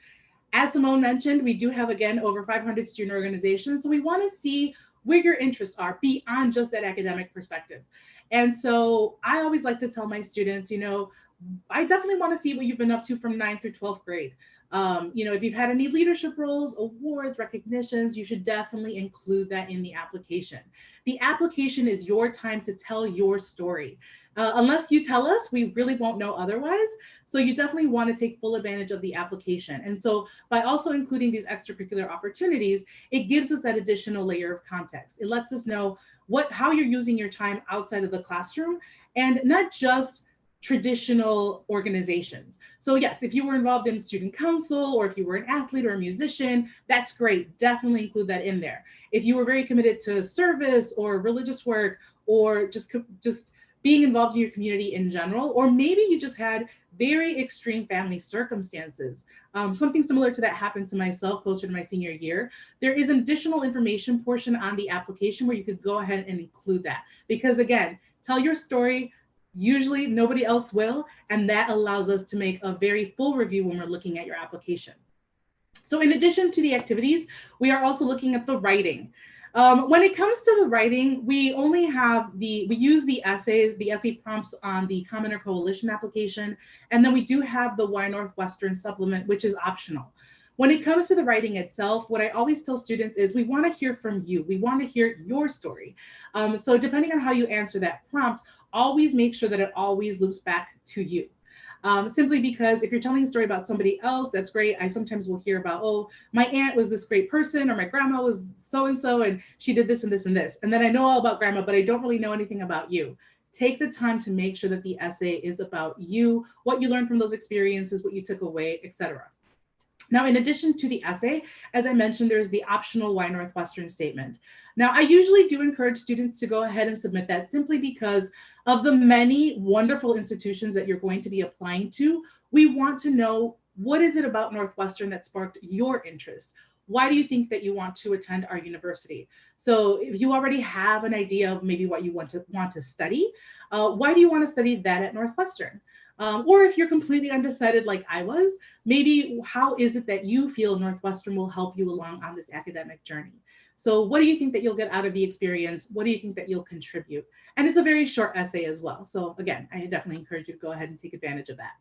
As Simone mentioned, we do have, again, over 500 student organizations. So we want to see where your interests are beyond just that academic perspective. And so I always like to tell my students, I definitely want to see what you've been up to from 9th through 12th grade. If you've had any leadership roles, awards, recognitions, you should definitely include that in the application. The application is your time to tell your story. Unless you tell us, we really won't know otherwise. So you definitely want to take full advantage of the application. And so by also including these extracurricular opportunities, it gives us that additional layer of context. It lets us know how you're using your time outside of the classroom and not just traditional organizations. So yes, if you were involved in student council or if you were an athlete or a musician, that's great. Definitely include that in there. If you were very committed to service or religious work or just being involved in your community in general, or maybe you just had very extreme family circumstances. Something similar to that happened to myself closer to my senior year. There is an additional information portion on the application where you could go ahead and include that. Because again, tell your story, usually nobody else will, and that allows us to make a very full review when we're looking at your application. So in addition to the activities, we are also looking at the writing. When it comes to the writing, we use the essay prompts on the Commenter Coalition application, and then we do have the Why Northwestern supplement, which is optional. When it comes to the writing itself, what I always tell students is we want to hear from you. We want to hear your story. So depending on how you answer that prompt, always make sure that it always loops back to you. Simply because if you're telling a story about somebody else, that's great. I sometimes will hear about, oh, my aunt was this great person, or my grandma was so and she did this and this and this. And then I know all about grandma, but I don't really know anything about you. Take the time to make sure that the essay is about you, what you learned from those experiences, what you took away, etc. Now, in addition to the essay, as I mentioned, there's the optional Why Northwestern statement. Now, I usually do encourage students to go ahead and submit that simply because of the many wonderful institutions that you're going to be applying to. We want to know, what is it about Northwestern that sparked your interest? Why do you think that you want to attend our university? So if you already have an idea of maybe what you want to study, why do you want to study that at Northwestern? Or if you're completely undecided like I was, maybe how is it that you feel Northwestern will help you along on this academic journey? So what do you think that you'll get out of the experience? What do you think that you'll contribute? And it's a very short essay as well. So again, I definitely encourage you to go ahead and take advantage of that.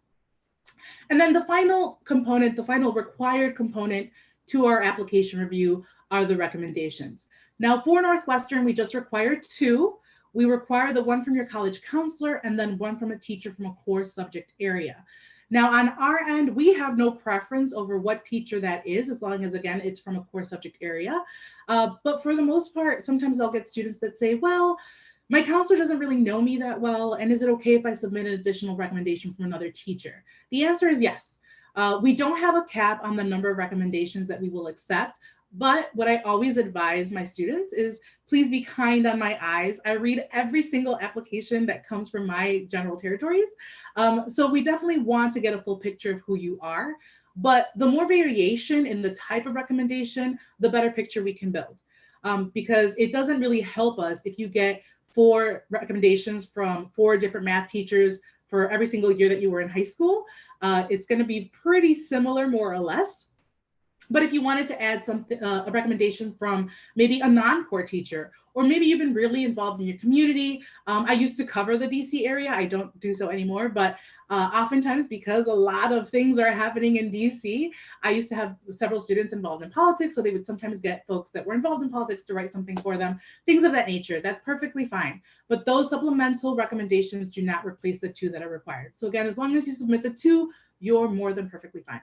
And then the final component, the final required component to our application review are the recommendations. Now for Northwestern, we just require 2. We require the one from your college counselor and then one from a teacher from a core subject area. Now on our end, we have no preference over what teacher that is, as long as, again, it's from a core subject area. But for the most part, sometimes I'll get students that say, well, my counselor doesn't really know me that well, and is it okay if I submit an additional recommendation from another teacher? The answer is yes. We don't have a cap on the number of recommendations that we will accept. But what I always advise my students is please be kind on my eyes. I read every single application that comes from my general territories. So we definitely want to get a full picture of who you are. But the more variation in the type of recommendation, the better picture we can build. Because it doesn't really help us if you get 4 recommendations from 4 different math teachers for every single year that you were in high school. It's going to be pretty similar, more or less. But if you wanted to add something, a recommendation from maybe a non-core teacher, or maybe you've been really involved in your community. I used to cover the DC area. I don't do so anymore, but oftentimes because a lot of things are happening in DC, I used to have several students involved in politics. So they would sometimes get folks that were involved in politics to write something for them, things of that nature. That's perfectly fine. But those supplemental recommendations do not replace the 2 that are required. So again, as long as you submit the 2, you're more than perfectly fine.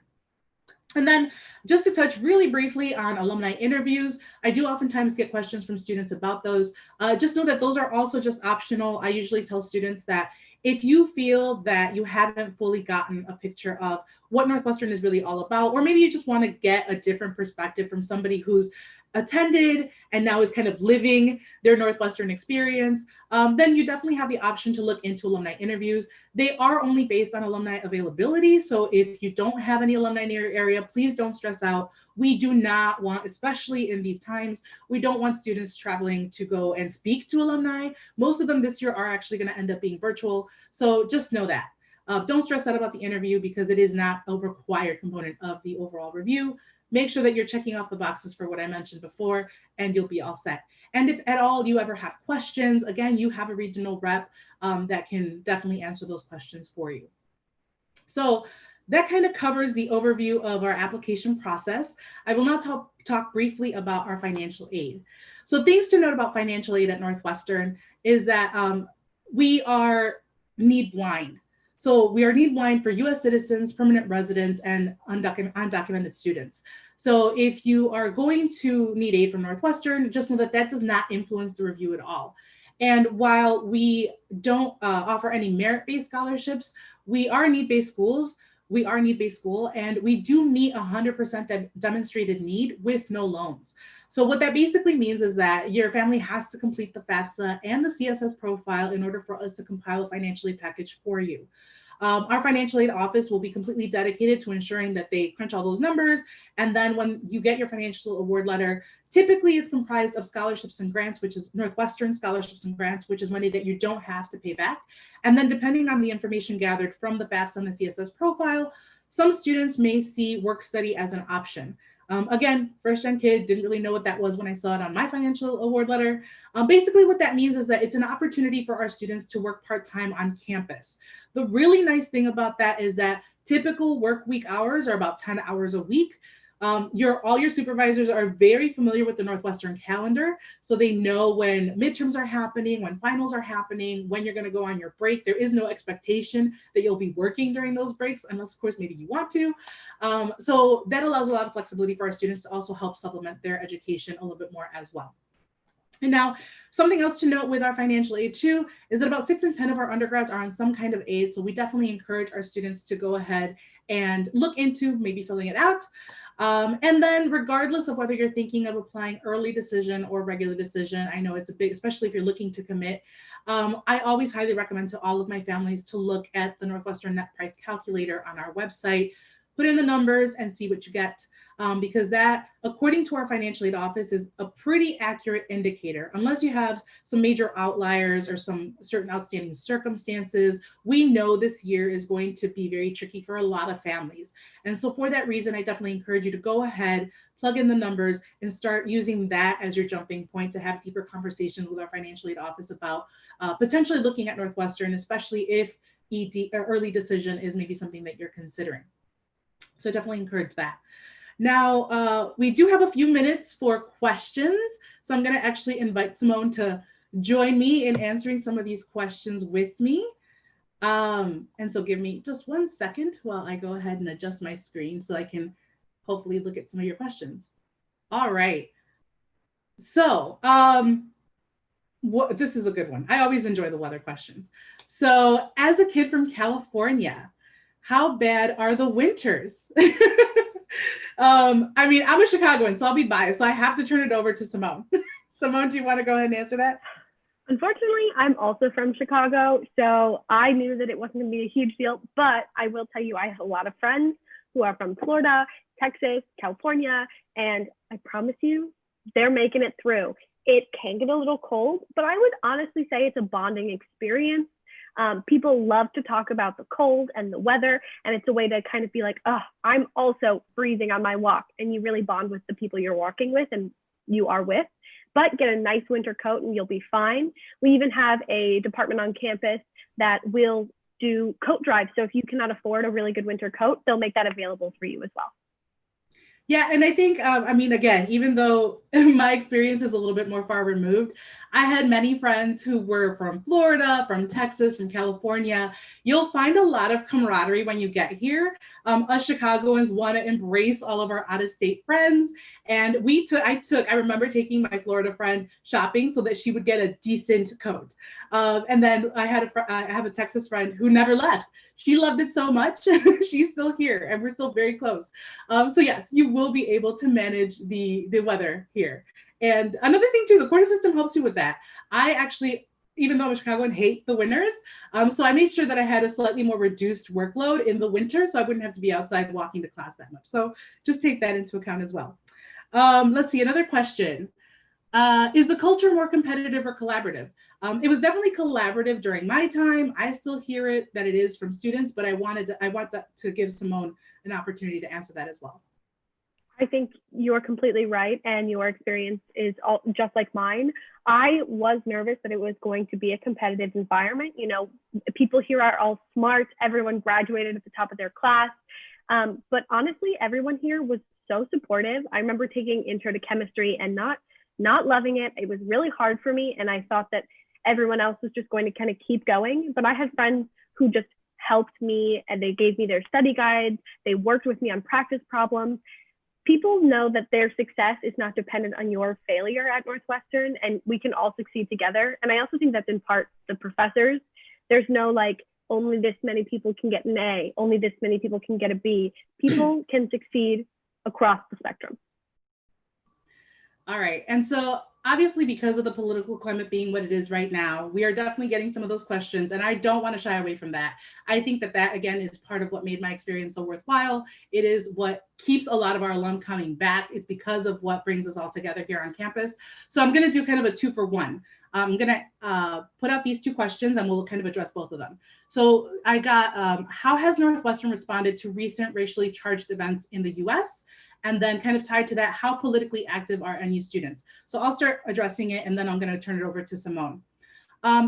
And then just to touch really briefly on alumni interviews, I do oftentimes get questions from students about those. Just know that those are also just optional. I usually tell students that if you feel that you haven't fully gotten a picture of what Northwestern is really all about, or maybe you just want to get a different perspective from somebody who's attended and now is kind of living their Northwestern experience, then you definitely have the option to look into alumni interviews. They are only based on alumni availability. So if you don't have any alumni near your area, please don't stress out. We do not want, especially in these times, we don't want students traveling to go and speak to alumni. Most of them this year are actually going to end up being virtual. So just know that. Don't stress out about the interview because it is not a required component of the overall review. Make sure that you're checking off the boxes for what I mentioned before, and you'll be all set. And if at all you ever have questions, again, you have a regional rep that can definitely answer those questions for you. So that kind of covers the overview of our application process. I will now talk briefly about our financial aid. So things to note about financial aid at Northwestern is that we are need blind. So we are need blind for US citizens, permanent residents, and undocumented students. So if you are going to need aid from Northwestern, just know that that does not influence the review at all. And while we don't offer any merit-based scholarships, we are need-based schools. We are need-based school, and we do meet 100% demonstrated need with no loans. So what that basically means is that your family has to complete the FAFSA and the CSS profile in order for us to compile a financial aid package for you. Our financial aid office will be completely dedicated to ensuring that they crunch all those numbers. And then when you get your financial award letter, typically it's comprised of scholarships and grants, which is Northwestern scholarships and grants, which is money that you don't have to pay back. And then depending on the information gathered from the FAFSA and the CSS profile, some students may see work study as an option. Again, first-gen kid, didn't really know what that was when I saw it on my financial award letter. Basically what that means is that it's an opportunity for our students to work part-time on campus. The really nice thing about that is that typical work week hours are about 10 hours a week. All your supervisors are very familiar with the Northwestern calendar, so they know when midterms are happening, when finals are happening, when you're going to go on your break. There is no expectation that you'll be working during those breaks, unless, of course, maybe you want to. So that allows a lot of flexibility for our students to also help supplement their education a little bit more as well. And now, something else to note with our financial aid too is that about 6 in 10 of our undergrads are on some kind of aid. So we definitely encourage our students to go ahead and look into maybe filling it out. And then regardless of whether you're thinking of applying early decision or regular decision, I know it's a big, especially if you're looking to commit, I always highly recommend to all of my families to look at the Northwestern Net Price Calculator on our website, put in the numbers and see what you get. Because that, according to our financial aid office, is a pretty accurate indicator. Unless you have some major outliers or some certain outstanding circumstances, we know this year is going to be very tricky for a lot of families. And so for that reason, I definitely encourage you to go ahead, plug in the numbers, and start using that as your jumping point to have deeper conversations with our financial aid office about potentially looking at Northwestern, especially if ED or early decision is maybe something that you're considering. So I definitely encourage that. Now, we do have a few minutes for questions. So I'm going to actually invite Simone to join me in answering some of these questions with me. And so give me just 1 second while I go ahead and adjust my screen so I can hopefully look at some of your questions. All right. So this is a good one. I always enjoy the weather questions. So as a kid from California, how bad are the winters? I mean, I'm a Chicagoan, so I'll be biased. So I have to turn it over to Simone. Simone, do you want to go ahead and answer that? Unfortunately, I'm also from Chicago, so I knew that it wasn't going to be a huge deal. But I will tell you, I have a lot of friends who are from Florida, Texas, California, and I promise you, they're making it through. It can get a little cold, but I would honestly say it's a bonding experience. People love to talk about the cold and the weather, and it's a way to kind of be like, oh, I'm also freezing on my walk, and you really bond with the people you're walking with and you are with. But get a nice winter coat and you'll be fine. We even have a department on campus that will do coat drives. So if you cannot afford a really good winter coat, they'll make that available for you as well. Yeah, and I think, I mean, again, even though my experience is a little bit more far removed, I had many friends who were from Florida, from Texas, from California. You'll find a lot of camaraderie when you get here. Us Chicagoans want to embrace all of our out-of-state friends. And I remember taking my Florida friend shopping so that she would get a decent coat. And then I have a Texas friend who never left. She loved it so much. She's still here and we're still very close. So yes, you will be able to manage the weather here. And another thing too, the quarter system helps you with that. I actually, even though I'm a Chicagoan, hate the winters. So I made sure that I had a slightly more reduced workload in the winter so I wouldn't have to be outside walking to class that much. So just take that into account as well. Let's see, another question. Is the culture more competitive or collaborative? It was definitely collaborative during my time. I still hear it that it is from students, but I want to give Simone an opportunity to answer that as well. I think you're completely right, and your experience is all just like mine. I was nervous that it was going to be a competitive environment. You know, people here are all smart. Everyone graduated at the top of their class. But honestly, everyone here was so supportive. I remember taking intro to chemistry and not loving it. It was really hard for me, and I thought that everyone else was just going to kind of keep going. But I had friends who just helped me, and they gave me their study guides. They worked with me on practice problems. People know that their success is not dependent on your failure at Northwestern, and we can all succeed together. And I also think that's in part the professors. There's no like, only this many people can get an A, only this many people can get a B. People can succeed across the spectrum. All right. And so obviously, because of the political climate being what it is right now, we are definitely getting some of those questions. And I don't want to shy away from that. I think that again, is part of what made my experience so worthwhile. It is what keeps a lot of our alum coming back. It's because of what brings us all together here on campus. So I'm going to do kind of a 2-for-1. I'm going to put out these 2 questions and we'll kind of address both of them. So I got, how has Northwestern responded to recent racially charged events in the US? And then kind of tied to that, how politically active are NU students? So I'll start addressing it and then I'm going to turn it over to Simone.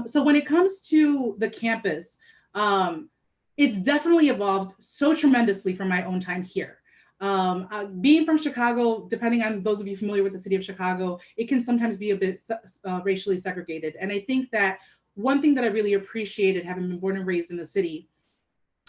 So when it comes to the campus, it's definitely evolved so tremendously from my own time here. Being from Chicago, depending on those of you familiar with the city of Chicago, it can sometimes be a bit racially segregated. And I think that one thing that I really appreciated, having been born and raised in the city,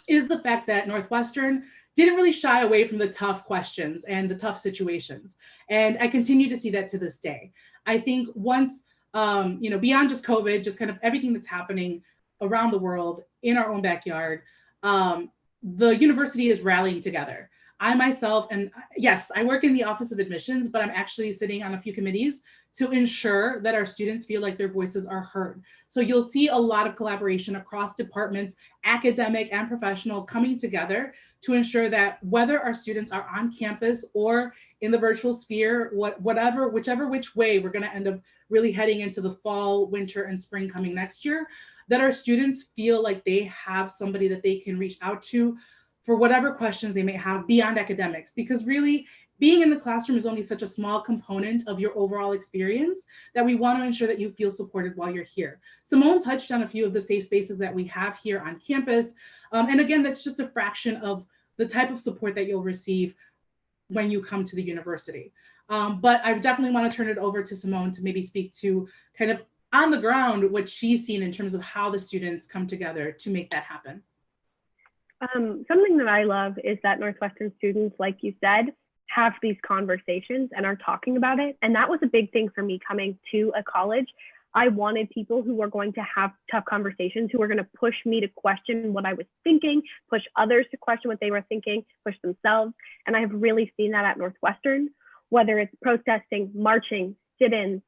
is the fact that Northwestern didn't really shy away from the tough questions and the tough situations. And I continue to see that to this day. I think once, beyond just COVID, just kind of everything that's happening around the world in our own backyard, the university is rallying together. I myself, and yes, I work in the Office of Admissions, but I'm actually sitting on a few committees to ensure that our students feel like their voices are heard. So you'll see a lot of collaboration across departments, academic and professional, coming together to ensure that whether our students are on campus or in the virtual sphere, whichever which way we're going to end up really heading into the fall, winter, and spring coming next year, that our students feel like they have somebody that they can reach out to for whatever questions they may have beyond academics. Because really, being in the classroom is only such a small component of your overall experience that we want to ensure that you feel supported while you're here. Simone touched on a few of the safe spaces that we have here on campus. And again, that's just a fraction of the type of support that you'll receive when you come to the university. But I definitely want to turn it over to Simone to maybe speak to kind of on the ground what she's seen in terms of how the students come together to make that happen. Something that I love is that Northwestern students, like you said, have these conversations and are talking about it. And that was a big thing for me coming to a college. I wanted people who were going to have tough conversations, who were going to push me to question what I was thinking, push others to question what they were thinking, push themselves. And I have really seen that at Northwestern, whether it's protesting, marching, sit-ins,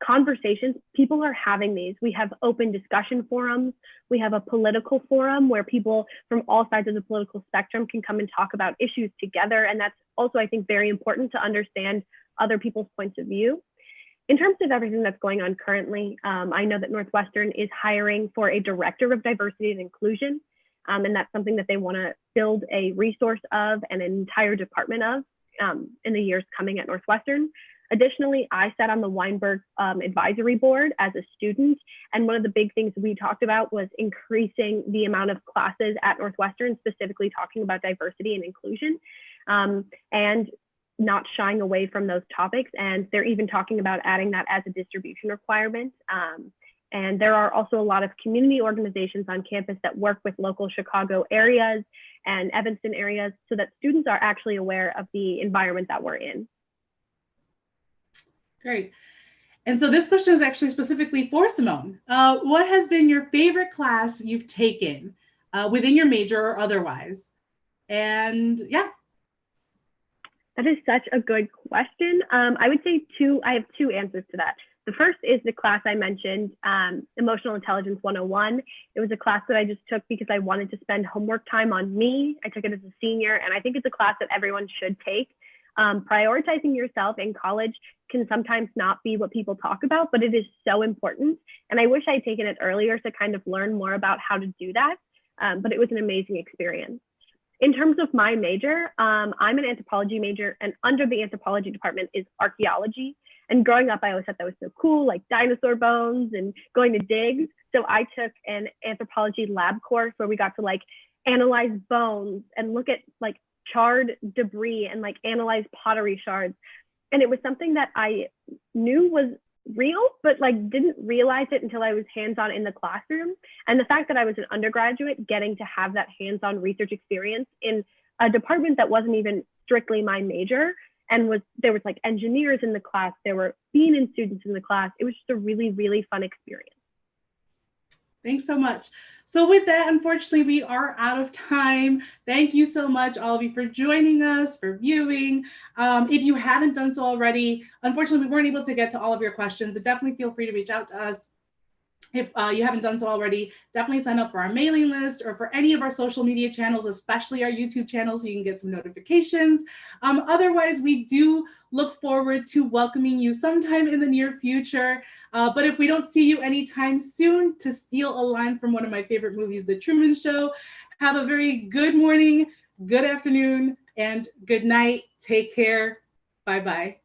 conversations, people are having these. We have open discussion forums. We have a political forum where people from all sides of the political spectrum can come and talk about issues together. And that's also, I think, very important to understand other people's points of view. In terms of everything that's going on currently, I know that Northwestern is hiring for a director of diversity and inclusion. And that's something that they want to build a resource of and an entire department of in the years coming at Northwestern. Additionally, I sat on the Weinberg advisory board as a student. And one of the big things we talked about was increasing the amount of classes at Northwestern, specifically talking about diversity and inclusion, and not shying away from those topics. And they're even talking about adding that as a distribution requirement. And there are also a lot of community organizations on campus that work with local Chicago areas and Evanston areas so that students are actually aware of the environment that we're in. Great. And so this question is actually specifically for Simone. What has been your favorite class you've taken within your major or otherwise? And yeah. That is such a good question. I would say I have two answers to that. The first is the class I mentioned, Emotional Intelligence 101. It was a class that I just took because I wanted to spend homework time on me. I took it as a senior, and I think it's a class that everyone should take. Prioritizing yourself in college can sometimes not be what people talk about, but it is so important. And I wish I had taken it earlier to kind of learn more about how to do that. But it was an amazing experience. In terms of my major, I'm an anthropology major, and under the anthropology department is archaeology. And growing up, I always thought that was so cool, like dinosaur bones and going to dig. So I took an anthropology lab course where we got to like analyze bones and look at like charred debris and like analyze pottery shards. And it was something that I knew was real, but like didn't realize it until I was hands-on in the classroom. And the fact that I was an undergraduate getting to have that hands-on research experience in a department that wasn't even strictly my major, and there was like engineers in the class, there were Beaman students in the class. It was just a really, really fun experience. Thanks so much. So with that, unfortunately, we are out of time. Thank you so much, all of you, for joining us, for viewing. If you haven't done so already, unfortunately, we weren't able to get to all of your questions, but definitely feel free to reach out to us. If you haven't done so already, definitely sign up for our mailing list or for any of our social media channels, especially our YouTube channel, so you can get some notifications. Otherwise, we do look forward to welcoming you sometime in the near future. But if we don't see you anytime soon, to steal a line from one of my favorite movies, The Truman Show, have a very good morning, good afternoon, and good night. Take care. Bye-bye.